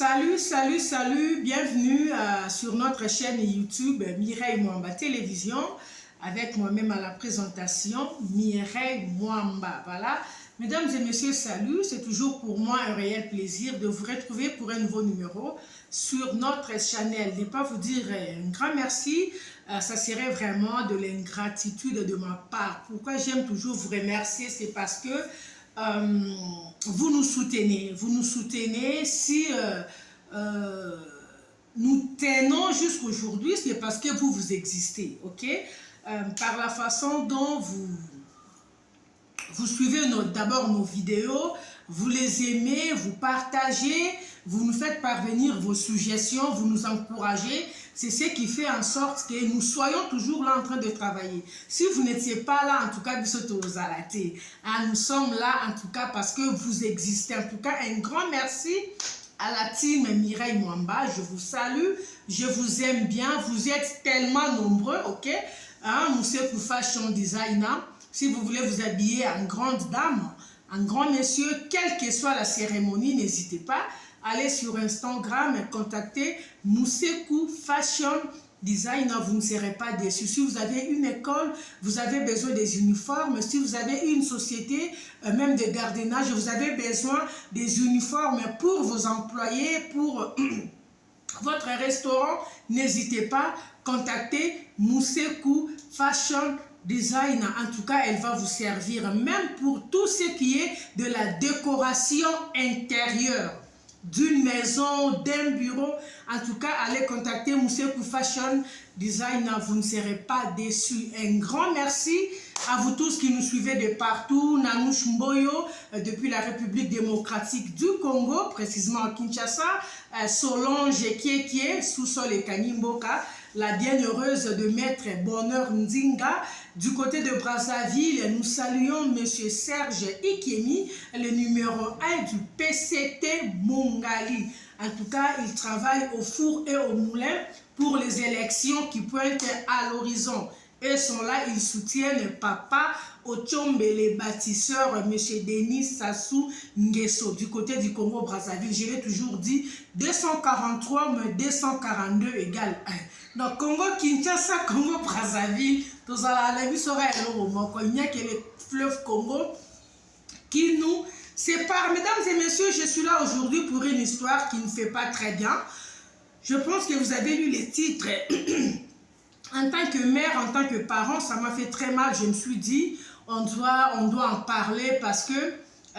Salut, salut, salut, bienvenue sur notre chaîne YouTube Mireille Mwamba Télévision, avec moi-même à la présentation, Mireille Mwamba. Voilà, mesdames et messieurs, salut, c'est toujours pour moi un réel plaisir de vous retrouver pour un nouveau numéro sur notre chaîne. Je ne vais pas vous dire un grand merci, ça serait vraiment de l'ingratitude de ma part. Pourquoi j'aime toujours vous remercier, c'est parce que vous nous soutenez. Si nous tenons jusqu'aujourd'hui, c'est parce que vous existez, ok? Par la façon dont vous suivez d'abord nos vidéos, vous les aimez, vous partagez, vous nous faites parvenir vos suggestions, vous nous encouragez. C'est ce qui fait en sorte que nous soyons toujours là en train de travailler. Si vous n'étiez pas là, en tout cas, nous sommes là en tout cas parce que vous existez. En tout cas, un grand merci à la team Mireille Mwamba. Je vous salue, je vous aime bien. Vous êtes tellement nombreux, ok? Moussekou Fashion Designer. Si vous voulez vous habiller en grande dame, en grand monsieur, quelle que soit la cérémonie, n'hésitez pas. Allez sur Instagram et contactez Moussekou Fashion Designer, vous ne serez pas déçus. Si vous avez une école, vous avez besoin des uniformes. Si vous avez une société, même de gardiennage, vous avez besoin des uniformes pour vos employés, pour votre restaurant, n'hésitez pas, contactez Moussekou Fashion Designer. En tout cas, elle va vous servir même pour tout ce qui est de la décoration intérieure d'une maison, d'un bureau. En tout cas, allez contacter Moussekou Fashion Designer, vous ne serez pas déçus. Un grand merci à vous tous qui nous suivez de partout. Nanouche Mboyo, depuis la République démocratique du Congo, précisément à Kinshasa. Solange Kiekie, Sous-Sol et Kanimboka. La bienheureuse de Maître Bonheur Ndinga. Du côté de Brazzaville, nous saluons M. Serge Ikemi, le numéro 1 du PCT Mongali. En tout cas, il travaille au four et au moulin pour les élections qui pointent à l'horizon. Et sont là, ils soutiennent Papa Ochombe, les bâtisseurs, M. Denis Sassou Nguesso, du côté du Congo-Brazzaville. Je l'ai toujours dit, 243 mais 242 égale 1. Donc, Congo-Kinshasa, Congo-Brazzaville, tous à la vie sera il n'y a que le fleuve Congo qui nous sépare. Mesdames et messieurs, je suis là aujourd'hui pour une histoire qui ne fait pas très bien. Je pense que vous avez lu les titres. En tant que mère, en tant que parent, ça m'a fait très mal. Je me suis dit, on doit en parler parce que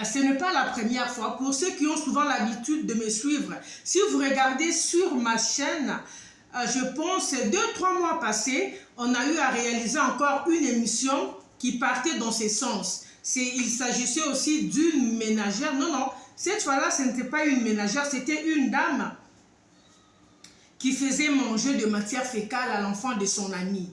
ce n'est pas la première fois. Pour ceux qui ont souvent l'habitude de me suivre, si vous regardez sur ma chaîne, je pense 2-3 mois passés, on a eu à réaliser encore une émission qui partait dans ce sens. Il s'agissait aussi d'une ménagère. Non, cette fois-là, ce n'était pas une ménagère, c'était une dame qui faisait manger de matière fécale à l'enfant de son ami.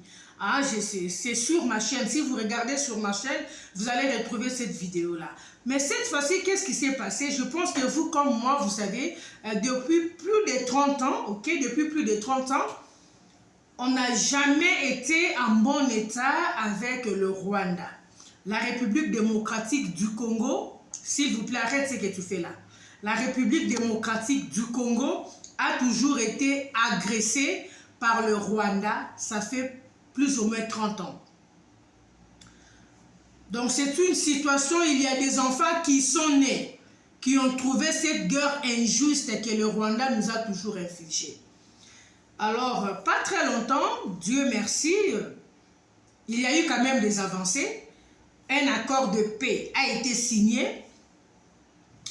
C'est sur ma chaîne. Si vous regardez sur ma chaîne, vous allez retrouver cette vidéo-là. Mais cette fois-ci, qu'est-ce qui s'est passé? Je pense que vous, comme moi, vous savez, depuis plus de 30 ans, ok, depuis plus de 30 ans, on n'a jamais été en bon état avec le Rwanda. La République démocratique du Congo, s'il vous plaît, arrête ce que tu fais là. La République démocratique du Congo a toujours été agressée par le Rwanda, ça fait plus ou moins 30 ans. Donc c'est une situation, il y a des enfants qui sont nés, qui ont trouvé cette guerre injuste que le Rwanda nous a toujours infligée. Alors, pas très longtemps, Dieu merci, il y a eu quand même des avancées. Un accord de paix a été signé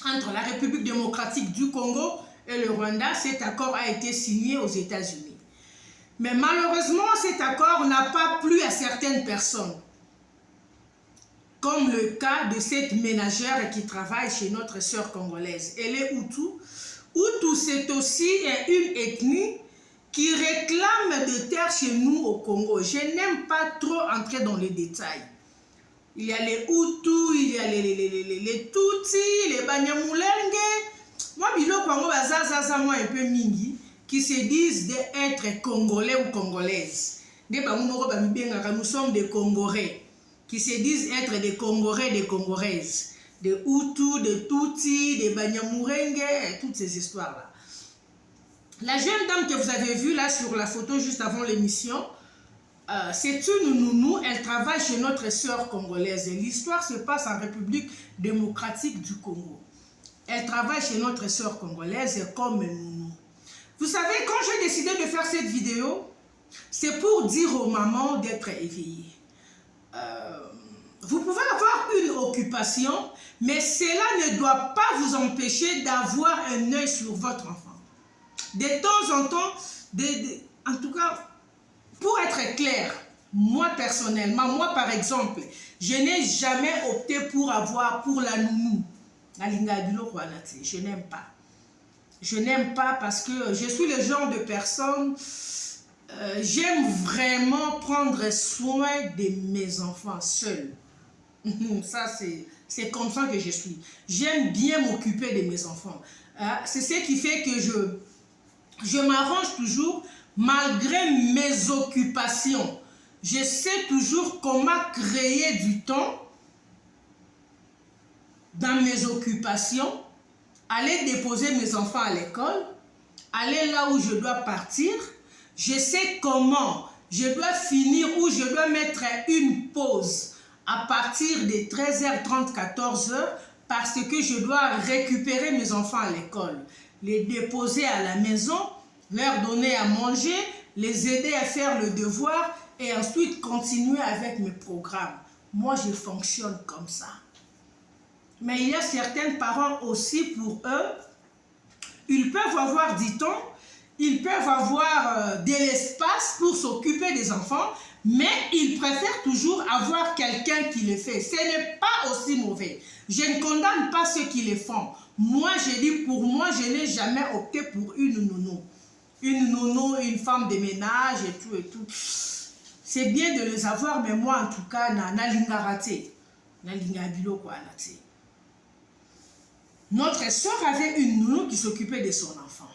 entre la République démocratique du Congo et le Rwanda. Cet accord a été signé aux États-Unis. Mais malheureusement, cet accord n'a pas plu à certaines personnes. Comme le cas de cette ménagère qui travaille chez notre sœur congolaise. Elle est Hutu. Hutu, c'est aussi une ethnie qui réclame des terres chez nous au Congo. Je n'aime pas trop entrer dans les détails. Il y a les Hutus, il y a les Tutsis, les Banyamulenge. Moi, moi un peu mingi, qui se disent d'être Congolais ou Congolaises. Nous sommes des Congolais, qui se disent être des Congolais, des Congolaises. Des Hutus, des Tutsis, des Banyamulenge, toutes ces histoires-là. La jeune dame que vous avez vue là sur la photo juste avant l'émission, c'est une nounou, elle travaille chez notre sœur congolaise. L'histoire se passe en République démocratique du Congo. Elle travaille chez notre sœur congolaise comme nounou. Vous savez, quand j'ai décidé de faire cette vidéo, c'est pour dire aux mamans d'être éveillées. Vous pouvez avoir une occupation, mais cela ne doit pas vous empêcher d'avoir un œil sur votre enfant. De temps en temps, en tout cas, pour être clair, moi personnellement, moi par exemple, je n'ai jamais opté pour la nounou. Je n'aime pas. Je n'aime pas parce que je suis le genre de personne, j'aime vraiment prendre soin de mes enfants seuls. Ça, c'est comme ça que je suis. J'aime bien m'occuper de mes enfants. C'est ce qui fait que je m'arrange toujours malgré mes occupations. Je sais toujours comment créer du temps dans mes occupations, aller déposer mes enfants à l'école, aller là où je dois partir. Je sais comment je dois finir ou je dois mettre une pause à partir de 13h30, 14h parce que je dois récupérer mes enfants à l'école, les déposer à la maison, leur donner à manger, les aider à faire le devoir et ensuite continuer avec mes programmes. Moi, je fonctionne comme ça. Mais il y a certains parents aussi, pour eux, ils peuvent avoir du temps, ils peuvent avoir de l'espace pour s'occuper des enfants, mais ils préfèrent toujours avoir quelqu'un qui le fait. Ce n'est pas aussi mauvais. Je ne condamne pas ceux qui le font. Moi, je dis, pour moi, je n'ai jamais opté pour une nounou. Une nounou, une femme de ménage et tout et tout. C'est bien de les avoir, mais moi, en tout cas, na linga raté. Na linga bilo quoi raté. Notre soeur avait une nounou qui s'occupait de son enfant.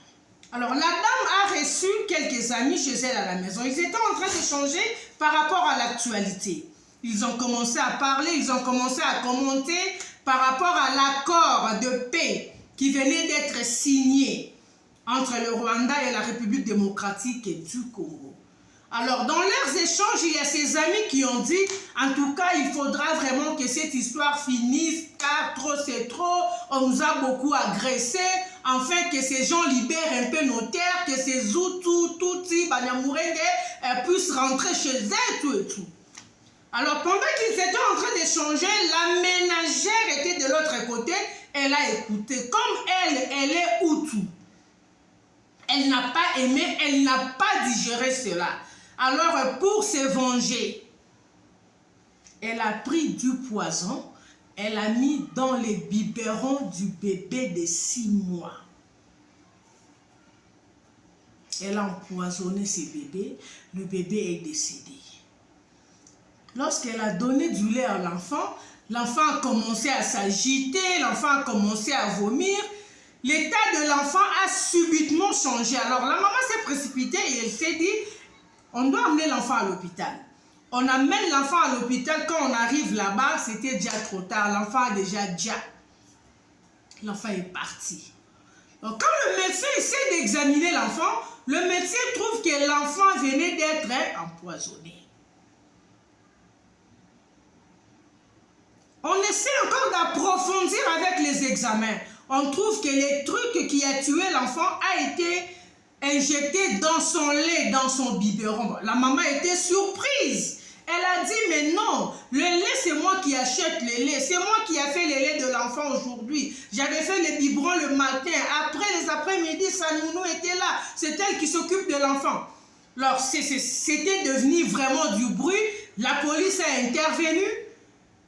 Alors, la dame a reçu quelques amis chez elle à la maison. Ils étaient en train d'échanger par rapport à l'actualité. Ils ont commencé à parler, ils ont commencé à commenter par rapport à l'accord de paix qui venait d'être signé entre le Rwanda et la République démocratique du Congo. Alors, dans leurs échanges, il y a ces amis qui ont dit, en tout cas, il faudra vraiment que cette histoire finisse, car trop c'est trop, on nous a beaucoup agressés, enfin que ces gens libèrent un peu nos terres, que ces Hutus, Tutsis, Banyamulenge puissent rentrer chez eux, tout et tout. Alors, pendant qu'ils étaient en train d'échanger, la ménagère était de l'autre côté, elle a écouté. Comme elle est Hutu, elle n'a pas aimé, elle n'a pas digéré cela. Alors, pour se venger, elle a pris du poison, elle a mis dans les biberons du bébé de 6 mois. Elle a empoisonné ce bébé, le bébé est décédé. Lorsqu'elle a donné du lait à l'enfant, l'enfant a commencé à s'agiter, l'enfant a commencé à vomir. L'état de l'enfant a subitement changé. Alors, la maman s'est précipitée et elle s'est dit, on doit amener l'enfant à l'hôpital. On amène l'enfant à l'hôpital. Quand on arrive là-bas, c'était déjà trop tard. L'enfant a déjà l'enfant est parti. Donc, quand le médecin essaie d'examiner l'enfant, le médecin trouve que l'enfant venait d'être empoisonné. On essaie encore d'approfondir avec les examens. On trouve que le truc qui a tué l'enfant a été injecté dans son lait, dans son biberon. La maman était surprise. Elle a dit, mais non, le lait, c'est moi qui achète le lait. C'est moi qui ai fait le lait de l'enfant aujourd'hui. J'avais fait le biberon le matin. Après, les après-midi, sa nounou était là. C'est elle qui s'occupe de l'enfant. Alors, c'était devenu vraiment du bruit. La police a intervenu.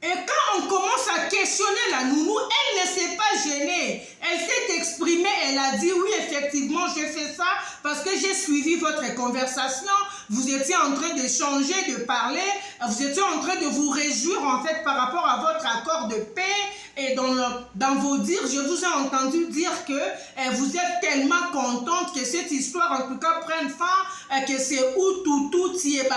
Et quand on commence à questionner la nounou, elle ne s'est pas gênée. Elle s'est exprimée, elle a dit, oui, effectivement, j'ai fait ça parce que j'ai suivi votre conversation. Vous étiez en train d'échanger, de parler. Vous étiez en train de vous réjouir, en fait, par rapport à votre accord de paix. Et dans vos dires, je vous ai entendu dire que vous êtes tellement contente que cette histoire, en tout cas, prenne fin, que c'est Hutu, Tutsi et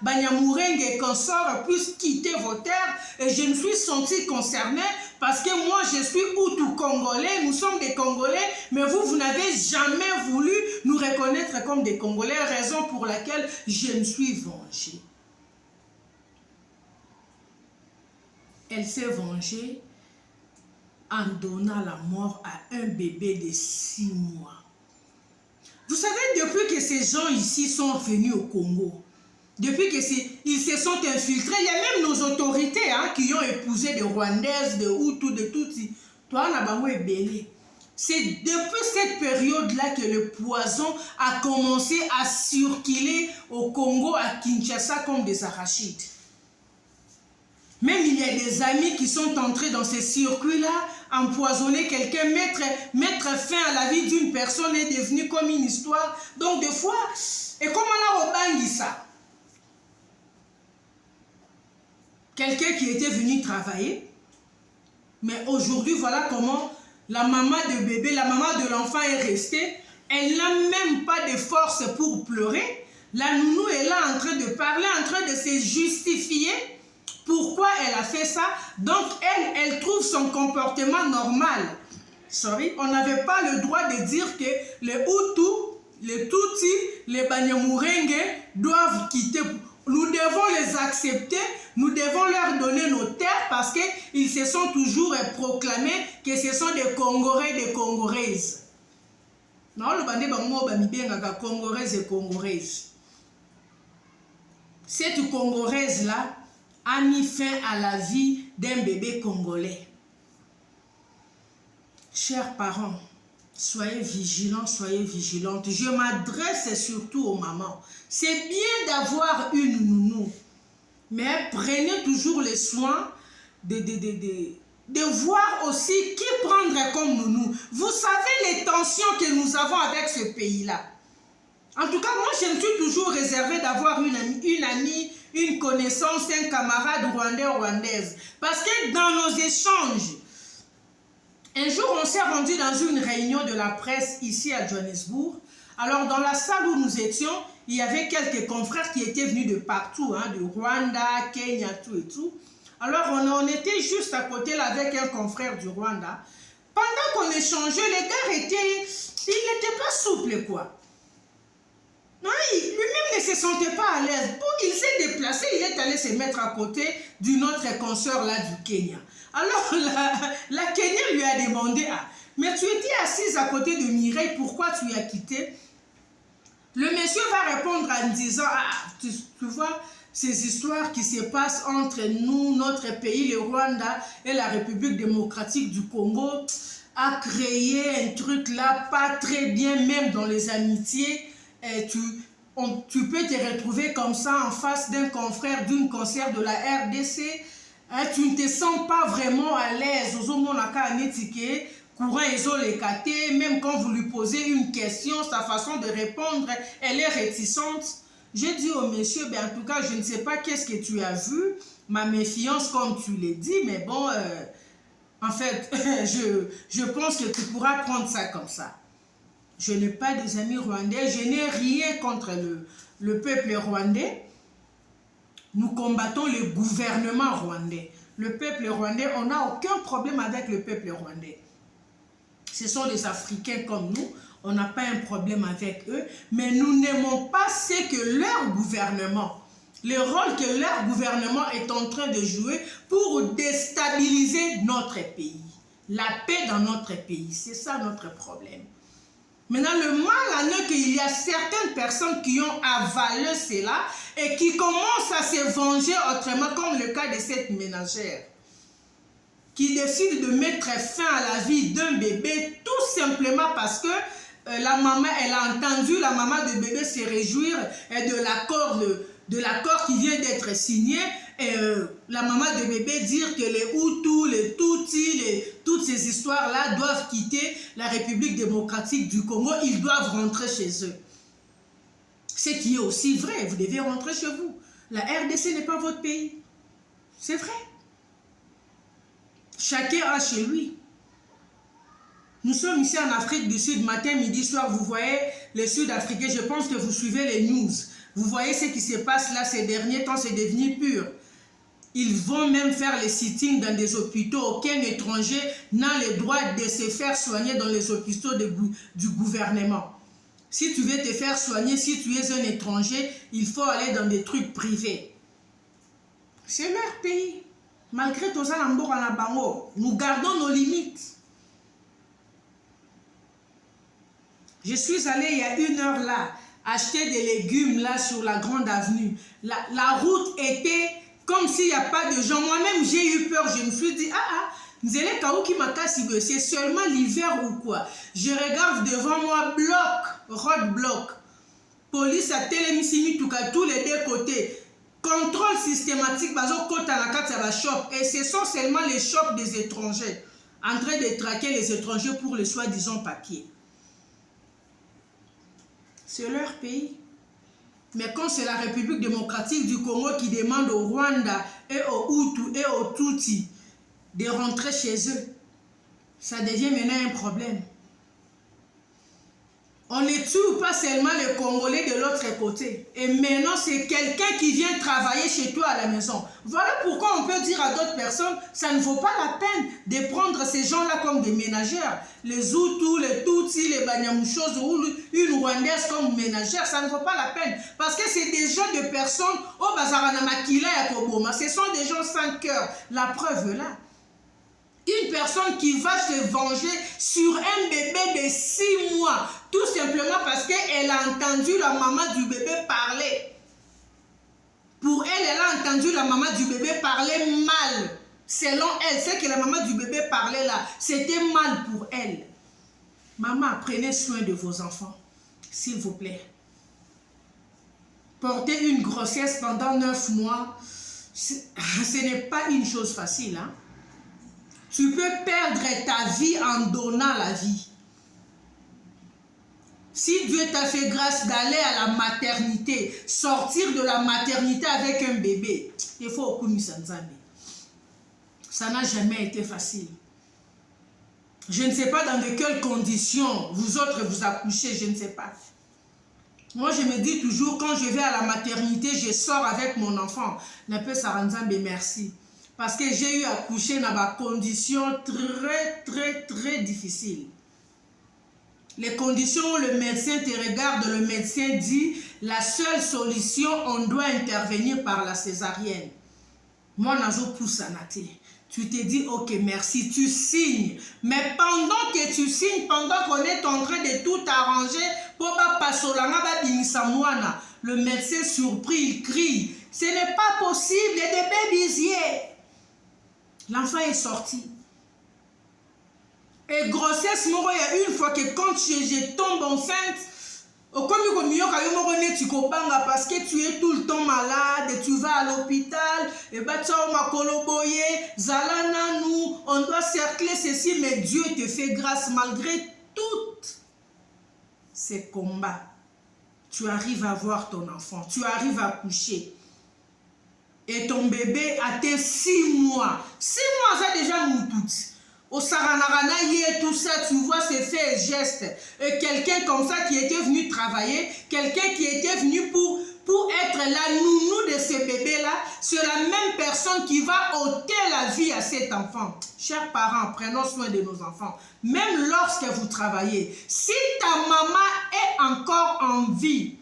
Banyamulenge et consorts puissent quitter vos terres. Et je me suis sentie concernée parce que moi, je suis Hutu congolais, nous sommes des Congolais, mais vous n'avez jamais voulu nous reconnaître comme des Congolais, raison pour laquelle je me suis vengée. Elle s'est vengée en donnant la mort à un bébé de 6 mois. Vous savez, depuis que ces gens ici sont venus au Congo, depuis qu'ils se sont infiltrés, il y a même nos autorités qui ont épousé des Rwandaises, des Hutus, de Tutsis. Toi, on a belé. C'est depuis cette période-là que le poison a commencé à circuler au Congo, à Kinshasa, comme des arachides. Même il y a des amis qui sont entrés dans ces circuits-là, empoisonner quelqu'un, mettre fin à la vie d'une personne est devenu comme une histoire. Donc des fois, et comme on a rebangi ça, quelqu'un qui était venu travailler, mais aujourd'hui voilà comment la maman de bébé, la maman de l'enfant est restée, elle n'a même pas de force pour pleurer. La nounou est là en train de parler, en train de se justifier. Pourquoi elle a fait ça? Donc elle trouve son comportement normal. Sorry, on n'avait pas le droit de dire que les Hutus, les Tutsis, les Banyamulenge doivent quitter. Nous devons les accepter, nous devons leur donner nos terres parce qu'ils se sont toujours proclamés que ce sont des Congolais, des Congolaises. Non, le bandé bango bamibenga Congolaises et Congolaises. Cette Congolaise-là a mis fin à la vie d'un bébé congolais. Chers parents, soyez vigilants, soyez vigilantes. Je m'adresse surtout aux mamans. C'est bien d'avoir une nounou, mais prenez toujours le soin de voir aussi qui prendrait comme nounou. Vous savez les tensions que nous avons avec ce pays-là. En tout cas, moi, je me suis toujours réservé d'avoir une amie, une connaissance, un camarade rwandais ou rwandaise. Parce que dans nos échanges, un jour, on s'est rendu dans une réunion de la presse ici à Johannesburg. Alors, dans la salle où nous étions, il y avait quelques confrères qui étaient venus de partout, de Rwanda, Kenya, tout et tout. Alors, on était juste à côté là avec un confrère du Rwanda. Pendant qu'on échangeait, les gars il n'était pas souple, quoi. Non, lui-même ne se sentait pas à l'aise. Bon, il s'est déplacé, il est allé se mettre à côté d'une autre consoeur là du Kenya. Alors, la Kenya lui a demandé, mais tu étais assise à côté de Mireille, pourquoi tu as quitté? Le monsieur va répondre en disant, tu vois, ces histoires qui se passent entre nous, notre pays, le Rwanda et la République démocratique du Congo, a créé un truc là, pas très bien, même dans les amitiés. Tu peux te retrouver comme ça en face d'un confrère, d'une conseillère de la RDC. Tu ne te sens pas vraiment à l'aise. Même quand vous lui posez une question, sa façon de répondre, elle est réticente. J'ai dit au monsieur, en tout cas, je ne sais pas qu'est-ce que tu as vu. Ma méfiance, comme tu l'as dit, mais bon, en fait, je pense que tu pourras prendre ça comme ça. Je n'ai pas des amis rwandais, je n'ai rien contre le peuple rwandais. Nous combattons le gouvernement rwandais. Le peuple rwandais, on n'a aucun problème avec le peuple rwandais. Ce sont des Africains comme nous, on n'a pas un problème avec eux, mais nous n'aimons pas ce que leur gouvernement, le rôle que leur gouvernement est en train de jouer pour déstabiliser notre pays. La paix dans notre pays, c'est ça notre problème. Maintenant, le mal en est qu'il y a certaines personnes qui ont avalé cela et qui commencent à se venger autrement, comme le cas de cette ménagère, qui décide de mettre fin à la vie d'un bébé tout simplement parce que la maman, elle a entendu la maman de bébé se réjouir de l'accord qui vient d'être signé. Et la maman de bébé dire que les Hutus, les Tutsis, toutes ces histoires-là doivent quitter la République démocratique du Congo. Ils doivent rentrer chez eux. Ce qui est aussi vrai, vous devez rentrer chez vous. La RDC n'est pas votre pays. C'est vrai. Chacun a chez lui. Nous sommes ici en Afrique du Sud, matin, midi, soir. Vous voyez les Sud-Africains, je pense que vous suivez les news. Vous voyez ce qui se passe là ces derniers temps, c'est devenu pur. Ils vont même faire les sittings dans des hôpitaux. Aucun étranger n'a le droit de se faire soigner dans les hôpitaux du gouvernement. Si tu veux te faire soigner, si tu es un étranger, il faut aller dans des trucs privés. C'est leur pays. Malgré tout ça, nous gardons nos limites. Je suis allée il y a 1 heure là, acheter des légumes là sur la grande avenue. La route était comme s'il n'y a pas de gens. Moi-même, j'ai eu peur. Je me suis dit, c'est seulement l'hiver ou quoi? Je regarde devant moi, roadblock. Police a télémissimi tous les 2 côtés. Contrôle systématique, et ce sont seulement les shops des étrangers en train de traquer les étrangers pour les soi-disant papiers. C'est leur pays. Mais quand c'est la République démocratique du Congo qui demande au Rwanda et aux Hutus et aux Tutsis de rentrer chez eux, ça devient maintenant un problème. On ne tue pas seulement les Congolais de l'autre côté. Et maintenant, c'est quelqu'un qui vient travailler chez toi à la maison. Voilà pourquoi on peut dire à d'autres personnes, ça ne vaut pas la peine de prendre ces gens-là comme des ménagères. Les Hutus, les Tutsis, les Banyamushos ou une Rwandaise comme ménagère, ça ne vaut pas la peine. Parce que c'est des gens de personnes, au Bazarana Makila et Koboma, ce sont des gens sans cœur. La preuve est là. Une personne qui va se venger sur un bébé de 6 mois, tout simplement parce qu'elle a entendu la maman du bébé parler. Pour elle, elle a entendu la maman du bébé parler mal. Selon elle, ce que la maman du bébé parlait là, c'était mal pour elle. Maman, prenez soin de vos enfants, s'il vous plaît. Porter une grossesse pendant 9 mois, ce n'est pas une chose facile, hein? Tu peux perdre ta vie en donnant la vie. Si Dieu t'a fait grâce d'aller à la maternité, sortir de la maternité avec un bébé, il faut au Nzambe. Ça n'a jamais été facile. Je ne sais pas dans de quelles conditions vous autres vous accouchez, je ne sais pas. Moi, je me dis toujours, quand je vais à la maternité, je sors avec mon enfant. N'appelle ça Nzambe, merci. Parce que j'ai eu à coucher dans des conditions très difficiles. Les conditions où le médecin te regarde, le médecin dit, la seule solution, on doit intervenir par la césarienne. Moi, nazo poussanaté. Tu te dis, ok, merci, tu signes. Mais pendant que tu signes, pendant qu'on est en train de tout arranger, le médecin surpris, il crie, ce n'est pas possible, des bébés. L'enfant est sorti. Et grossesse, il y a une fois que quand je tombe enceinte, parce que tu es tout le temps malade, et tu vas à l'hôpital, et on doit cercler ceci, mais Dieu te fait grâce malgré tous ces combats. Tu arrives à voir ton enfant, tu arrives à coucher. Et ton bébé a été 6 mois. 6 mois, ça déjà moutout. Au Saranarana, tout ça, tu vois ces faits et gestes. Et quelqu'un comme ça qui était venu travailler, quelqu'un qui était venu pour être la nounou de ce bébé-là, c'est la même personne qui va ôter la vie à cet enfant. Chers parents, prenons soin de nos enfants. Même lorsque vous travaillez, si ta maman est encore en vie,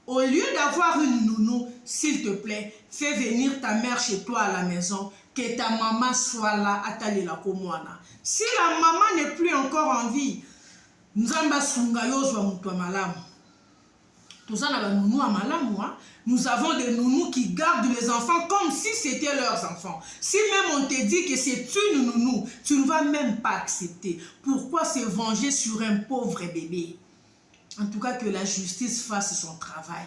au lieu d'avoir une nounou, s'il te plaît, fais venir ta mère chez toi à la maison, que ta maman soit là, atali la komwana. Si la maman n'est plus encore en vie, nous avons des nounous qui gardent les enfants comme si c'était leurs enfants. Si même on te dit que c'est une nounou, tu ne vas même pas accepter. Pourquoi se venger sur un pauvre bébé? En tout cas, que la justice fasse son travail.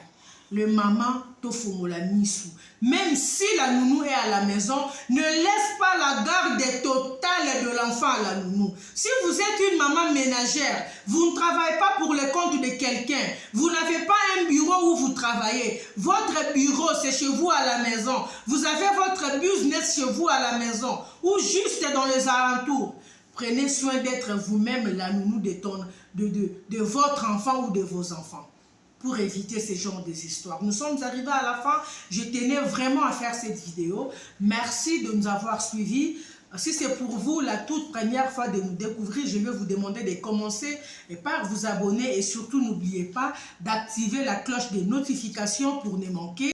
Le maman, tofumola misou. Même si la nounou est à la maison, ne laisse pas la garde totale de l'enfant à la nounou. Si vous êtes une maman ménagère, vous ne travaillez pas pour le compte de quelqu'un, vous n'avez pas un bureau où vous travaillez, votre bureau c'est chez vous à la maison, vous avez votre business chez vous à la maison, ou juste dans les alentours. Prenez soin d'être vous-même la nounou de votre enfant ou de vos enfants, pour éviter ce genre d'histoires. Nous sommes arrivés à la fin. Je tenais vraiment à faire cette vidéo. Merci de nous avoir suivis. Si c'est pour vous la toute première fois de nous découvrir, je vais vous demander de commencer par vous abonner et surtout n'oubliez pas d'activer la cloche des notifications pour ne manquer